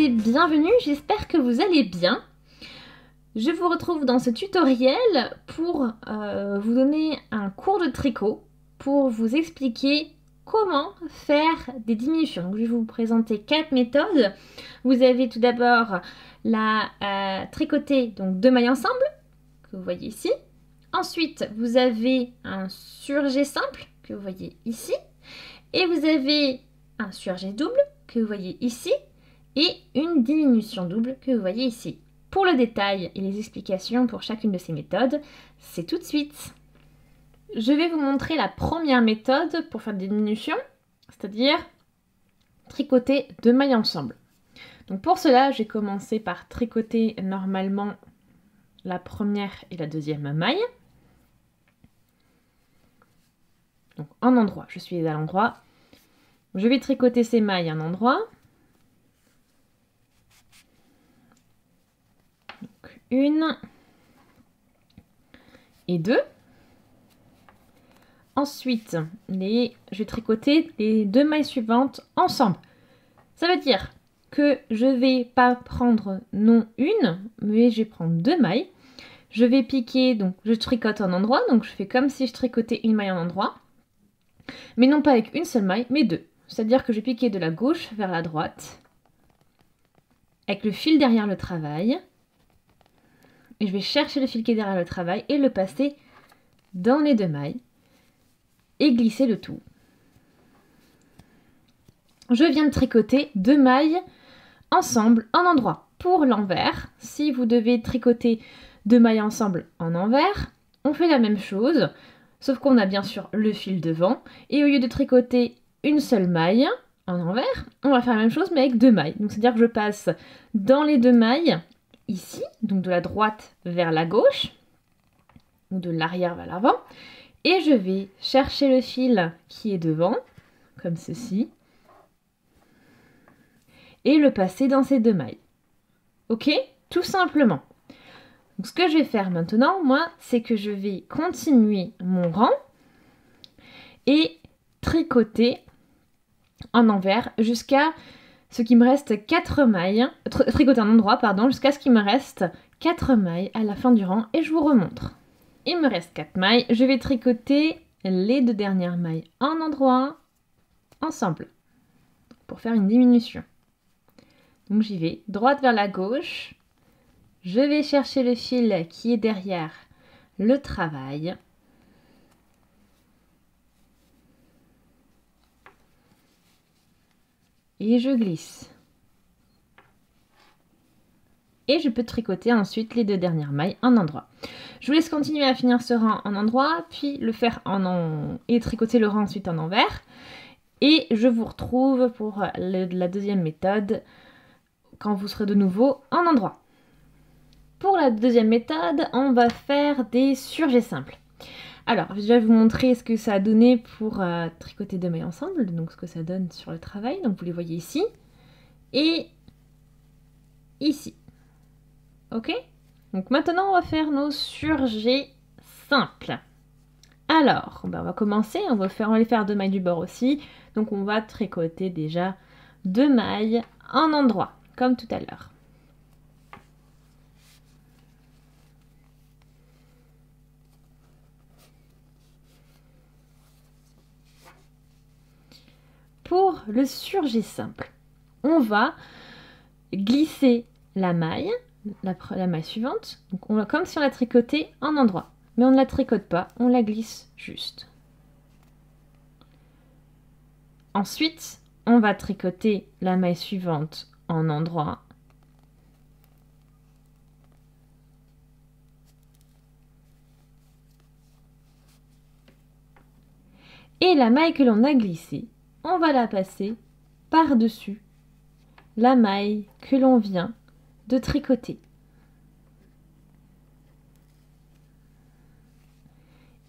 et bienvenue, j'espère que vous allez bien. Je vous retrouve dans ce tutoriel pour vous donner un cours de tricot, pour vous expliquer comment faire des diminutions. Donc, je vais vous présenter 4 méthodes. Vous avez tout d'abord la tricoter donc 2 mailles ensemble, que vous voyez ici. Ensuite, vous avez un surjet simple, que vous voyez ici. Et vous avez un surjet double, que vous voyez ici. Et une diminution double, que vous voyez ici. Pour le détail et les explications pour chacune de ces méthodes, c'est tout de suite. Je vais vous montrer la première méthode pour faire des diminutions, c'est-à-dire tricoter 2 mailles ensemble. Donc pour cela, j'ai commencé par tricoter normalement la première et la deuxième maille. Donc en endroit, je suis à l'endroit. Je vais tricoter ces mailles en endroit. Donc 1 et 2. Ensuite, je vais tricoter les 2 mailles suivantes ensemble. Ça veut dire que je ne vais pas prendre non une, mais je vais prendre 2 mailles. Je vais piquer, donc je tricote en endroit, donc je fais comme si je tricotais une maille en endroit. Mais non pas avec une seule maille, mais 2. C'est-à-dire que je vais piquer de la gauche vers la droite, avec le fil derrière le travail. Et je vais chercher le fil qui est derrière le travail et le passer dans les 2 mailles. Et glisser le tout. Je viens de tricoter 2 mailles ensemble en endroit. Pour l'envers, si vous devez tricoter 2 mailles ensemble en envers, on fait la même chose, sauf qu'on a bien sûr le fil devant. Et au lieu de tricoter une seule maille en envers, on va faire la même chose mais avec 2 mailles. Donc c'est-à-dire que je passe dans les 2 mailles, ici, donc de la droite vers la gauche, ou de l'arrière vers l'avant. Et je vais chercher le fil qui est devant, comme ceci, et le passer dans ces 2 mailles. Ok? Tout simplement. Donc, ce que je vais faire maintenant, moi, c'est que je vais continuer mon rang et tricoter en envers jusqu'à ce qu'il me reste 4 mailles, tricoter en endroit, pardon, jusqu'à ce qu'il me reste 4 mailles à la fin du rang et je vous remontre. Il me reste 4 mailles, je vais tricoter les 2 dernières mailles en endroit, ensemble, pour faire une diminution. Donc j'y vais, droite vers la gauche, je vais chercher le fil qui est derrière le travail. Et je glisse. Et je peux tricoter ensuite les 2 dernières mailles en endroit. Je vous laisse continuer à finir ce rang en endroit, puis le faire et tricoter le rang ensuite en envers. Et je vous retrouve pour la deuxième méthode quand vous serez de nouveau en endroit. Pour la deuxième méthode, on va faire des surjets simples. Alors, je vais vous montrer ce que ça a donné pour tricoter 2 mailles ensemble, donc ce que ça donne sur le travail. Donc vous les voyez ici et ici. Ok? Donc maintenant, on va faire nos surjets simples. Alors, on va commencer, on va les faire 2 mailles du bord aussi. Donc on va tricoter déjà 2 mailles en endroit, comme tout à l'heure. Pour le surjet simple, on va glisser la maille, la maille suivante, donc on va comme si on la tricotait en endroit. Mais on ne la tricote pas, on la glisse juste. Ensuite, on va tricoter la maille suivante en endroit. Et la maille que l'on a glissée, on va la passer par-dessus la maille que l'on vient de tricoter.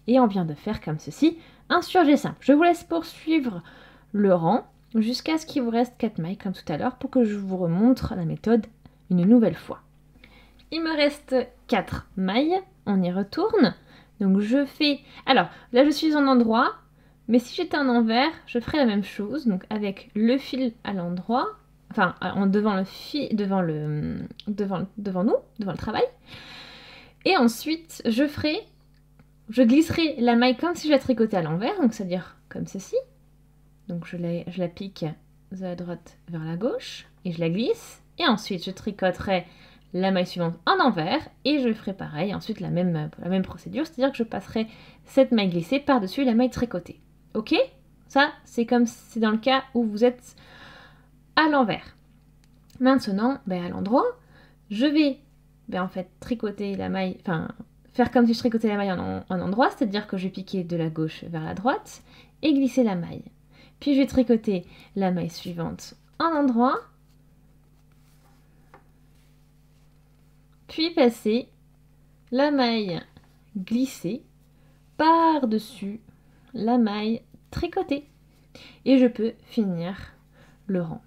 Et on vient de faire comme ceci un surjet simple. Je vous laisse poursuivre le rang jusqu'à ce qu'il vous reste 4 mailles comme tout à l'heure pour que je vous remontre la méthode une nouvelle fois. Il me reste 4 mailles, on y retourne. Donc je fais... Alors là je suis en endroit, mais si j'étais en envers, je ferais la même chose. Donc avec le fil à l'endroit, enfin devant le fil, devant nous, devant le travail. Et ensuite, je glisserai la maille comme si je la tricotais à l'envers, donc c'est-à-dire comme ceci. Donc je la pique de la droite vers la gauche et je la glisse. Et ensuite, je tricoterai la maille suivante en envers et je ferai pareil. Ensuite, la même procédure, c'est-à-dire que je passerai cette maille glissée par-dessus la maille tricotée. Ok? Ça, c'est dans le cas où vous êtes à l'envers. Maintenant, à l'endroit, je vais en fait tricoter la maille, enfin faire comme si je tricotais la maille en endroit, c'est-à-dire que je vais piquer de la gauche vers la droite et glisser la maille. Puis je vais tricoter la maille suivante en endroit, puis passer la maille glissée par-dessus la maille tricotée. Et je peux finir le rang.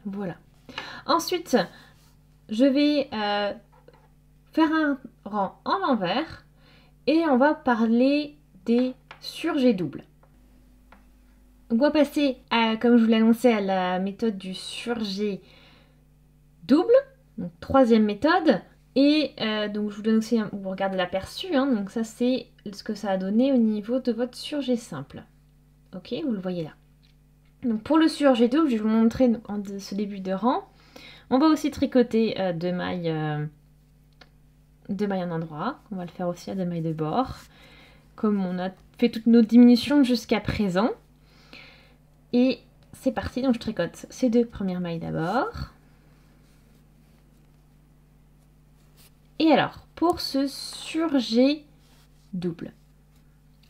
Voilà. Ensuite, je vais faire un rang en l'envers et on va parler des surjets doubles. Donc on va passer, comme je vous l'ai annoncé, à la méthode du surjet double, donc troisième méthode. Et donc je vous donne aussi, vous regardez l'aperçu, hein, donc ça c'est ce que ça a donné au niveau de votre surjet simple. Ok, vous le voyez là. Donc pour le surjet double, je vais vous montrer en ce début de rang. On va aussi tricoter deux mailles en endroit. On va le faire aussi à deux mailles de bord, comme on a fait toutes nos diminutions jusqu'à présent. Et c'est parti, donc je tricote ces deux premières mailles d'abord. Et alors, pour ce surjet double,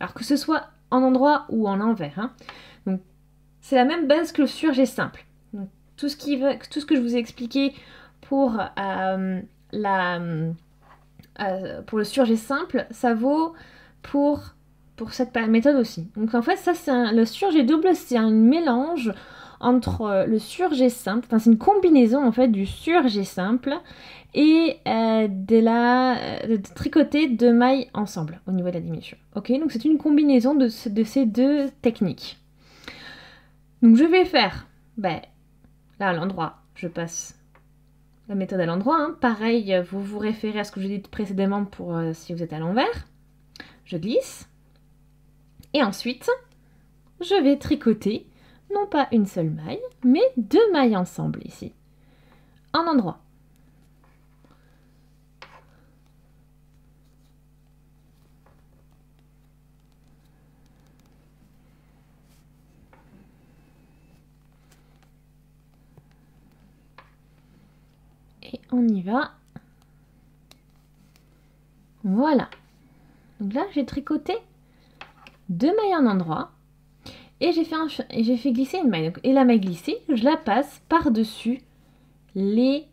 alors que ce soit en endroit ou en envers, hein, donc c'est la même base que le surjet simple. Donc, tout ce que je vous ai expliqué pour, pour le surjet simple, ça vaut pour cette méthode aussi. Donc en fait, ça c'est le surjet double, c'est un mélange entre le surjet simple, enfin c'est une combinaison en fait du surjet simple et de tricoter deux mailles ensemble au niveau de la diminution. Ok, donc c'est une combinaison de ces deux techniques. Donc je vais faire, là à l'endroit, je passe la méthode à l'endroit. Hein. Pareil, vous vous référez à ce que j'ai dit précédemment pour si vous êtes à l'envers. Je glisse. Et ensuite, je vais tricoter, non pas une seule maille, mais deux mailles ensemble ici, en endroit. Et on y va. Voilà. Donc là, j'ai tricoté deux mailles en endroit et j'ai fait glisser une maille. Donc, et la maille glissée, je la passe par-dessus les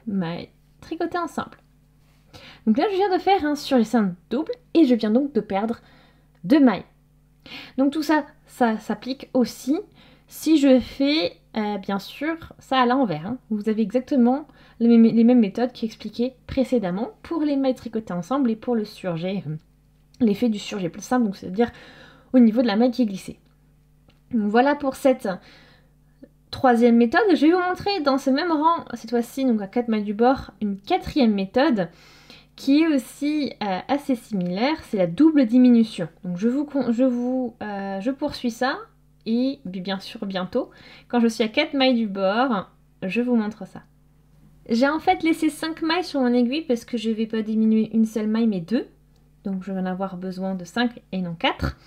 mailles tricotées ensemble. Donc là, je viens de faire un surjet simple double et je viens donc de perdre deux mailles. Donc tout ça, ça s'applique aussi si je fais, bien sûr, ça à l'envers. Hein. Vous avez exactement les mêmes méthodes qu'expliquées précédemment pour les mailles tricotées ensemble et pour le surjet, l'effet du surjet plus simple, donc c'est-à-dire au niveau de la maille qui est glissée. Donc voilà pour cette troisième méthode. Je vais vous montrer dans ce même rang, cette fois-ci, donc à 4 mailles du bord, une quatrième méthode qui est aussi assez similaire, c'est la double diminution. Donc je poursuis ça et bien sûr bientôt, quand je suis à 4 mailles du bord, je vous montre ça. J'ai en fait laissé 5 mailles sur mon aiguille parce que je ne vais pas diminuer une seule maille mais deux. Donc je vais en avoir besoin de 5 et non 4.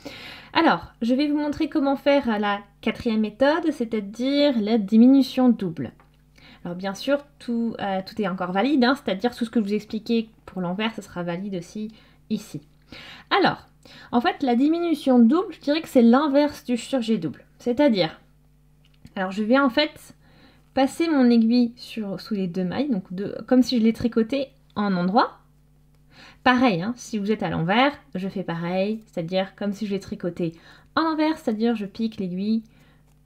Alors, je vais vous montrer comment faire la quatrième méthode, c'est-à-dire la diminution double. Alors bien sûr, tout est encore valide, hein, c'est-à-dire tout ce que je vous ai expliqué pour l'envers, ce sera valide aussi ici. Alors, en fait, la diminution double, je dirais que c'est l'inverse du surjet double. C'est-à-dire, alors je vais en fait passer mon aiguille sous les deux mailles, donc comme si je les tricotais en endroit. Pareil, hein, si vous êtes à l'envers, je fais pareil, c'est-à-dire comme si je les tricotais en envers, c'est-à-dire je pique l'aiguille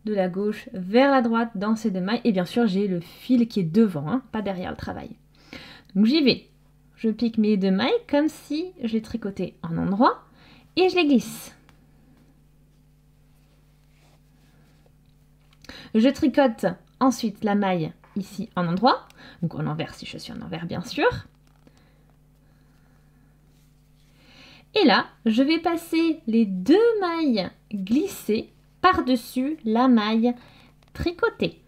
de la gauche vers la droite dans ces deux mailles. Et bien sûr, j'ai le fil qui est devant, hein, pas derrière le travail. Donc j'y vais. Je pique mes deux mailles comme si je les tricotais en endroit. et je les glisse. Je tricote ensuite la maille ici en endroit, donc en envers si je suis en envers bien sûr. Et là, je vais passer les 2 mailles glissées par-dessus la maille tricotée.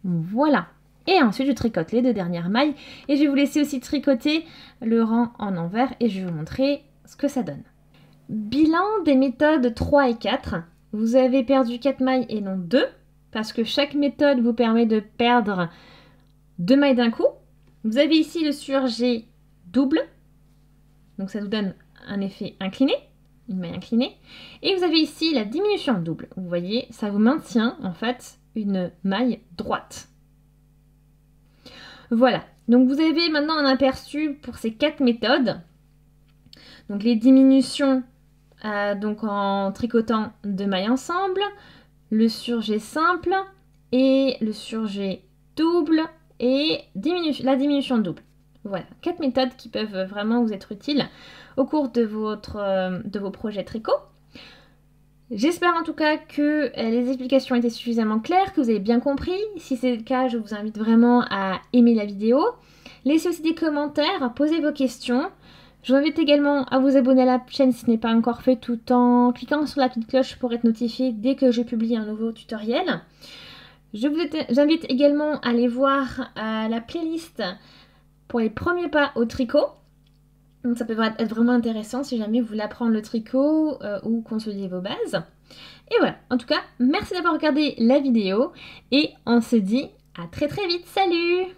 Voilà. Et ensuite, je tricote les 2 dernières mailles et je vais vous laisser aussi tricoter le rang en envers et je vais vous montrer ce que ça donne. Bilan des méthodes 3 et 4. Vous avez perdu 4 mailles et non 2 parce que chaque méthode vous permet de perdre 2 mailles d'un coup. Vous avez ici le surjet double, donc ça vous donne un effet incliné, une maille inclinée. Et vous avez ici la diminution double. Vous voyez, ça vous maintient en fait une maille droite. Voilà, donc vous avez maintenant un aperçu pour ces 4 méthodes. Donc les diminutions donc en tricotant 2 mailles ensemble, le surjet simple et le surjet double et la diminution double. Voilà, 4 méthodes qui peuvent vraiment vous être utiles au cours de vos projets tricot. J'espère en tout cas que les explications étaient suffisamment claires, que vous avez bien compris. Si c'est le cas, je vous invite vraiment à aimer la vidéo. Laissez aussi des commentaires, posez vos questions. Je vous invite également à vous abonner à la chaîne si ce n'est pas encore fait, tout en cliquant sur la petite cloche pour être notifié dès que je publie un nouveau tutoriel. Je vous invite également à aller voir la playlist pour les premiers pas au tricot. Donc ça peut être vraiment intéressant si jamais vous voulez apprendre le tricot ou consolider vos bases. Et voilà, en tout cas, merci d'avoir regardé la vidéo et on se dit à très très vite. Salut!